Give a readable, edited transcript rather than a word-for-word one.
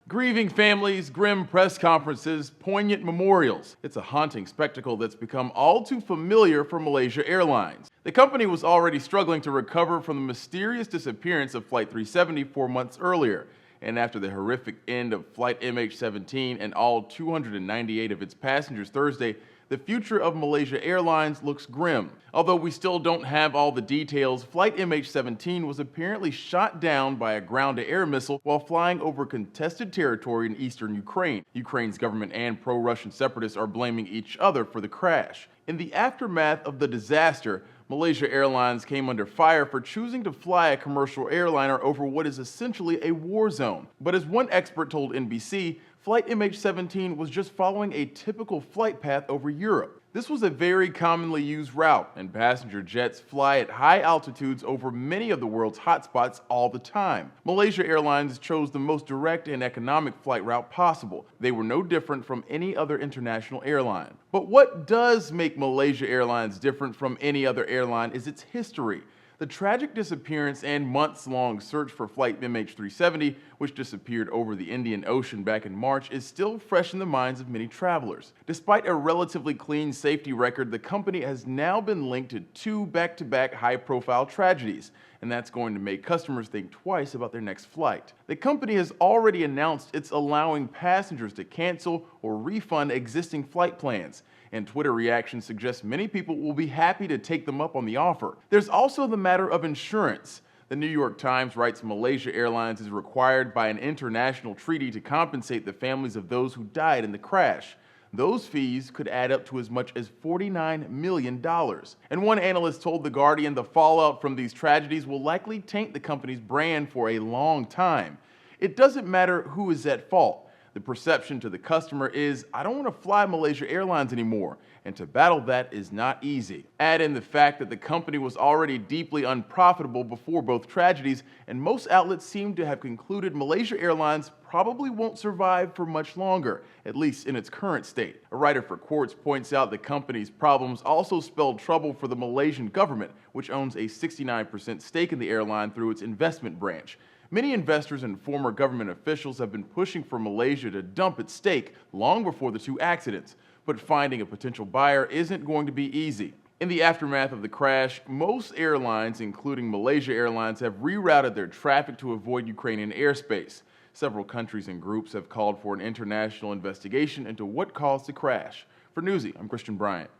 Grieving families, grim press conferences, poignant memorials. It's a haunting spectacle that's become all too familiar for Malaysia Airlines. The company was already struggling to recover from the mysterious disappearance of Flight 370 4 months earlier. And after the horrific end of Flight MH17 and all 298 of its passengers Thursday, the future of Malaysia Airlines looks grim. Although we still don't have all the details, Flight MH17 was apparently shot down by a ground-to-air missile while flying over contested territory in eastern Ukraine. Ukraine's government and pro-Russian separatists are blaming each other for the crash. In the aftermath of the disaster, Malaysia Airlines came under fire for choosing to fly a commercial airliner over what is essentially a war zone. But as one expert told NBC, Flight MH17 was just following a typical flight path over Europe. This was a very commonly used route, and passenger jets fly at high altitudes over many of the world's hotspots all the time. Malaysia Airlines chose the most direct and economic flight route possible. They were no different from any other international airline. But what does make Malaysia Airlines different from any other airline is its history. The tragic disappearance and months-long search for Flight MH17, which disappeared over the Indian Ocean back in March, is still fresh in the minds of many travelers. Despite a relatively clean safety record, the company has now been linked to two back-to-back high-profile tragedies, and that's going to make customers think twice about their next flight. The company has already announced it's allowing passengers to cancel or refund existing flight plans, and Twitter reactions suggest many people will be happy to take them up on the offer. There's also the matter of insurance. The New York Times writes Malaysia Airlines is required by an international treaty to compensate the families of those who died in the crash. Those fees could add up to as much as $49 million. And one analyst told The Guardian the fallout from these tragedies will likely taint the company's brand for a long time. It doesn't matter who is at fault. The perception to the customer is, I don't want to fly Malaysia Airlines anymore, and to battle that is not easy. Add in the fact that the company was already deeply unprofitable before both tragedies, and most outlets seem to have concluded Malaysia Airlines probably won't survive for much longer, at least in its current state. A writer for Quartz points out the company's problems also spelled trouble for the Malaysian government, which owns a 69% stake in the airline through its investment branch. Many investors and former government officials have been pushing for Malaysia to dump its stake long before the two accidents, but finding a potential buyer isn't going to be easy. In the aftermath of the crash, most airlines, including Malaysia Airlines, have rerouted their traffic to avoid Ukrainian airspace. Several countries and groups have called for an international investigation into what caused the crash. For Newsy, I'm Christian Bryant.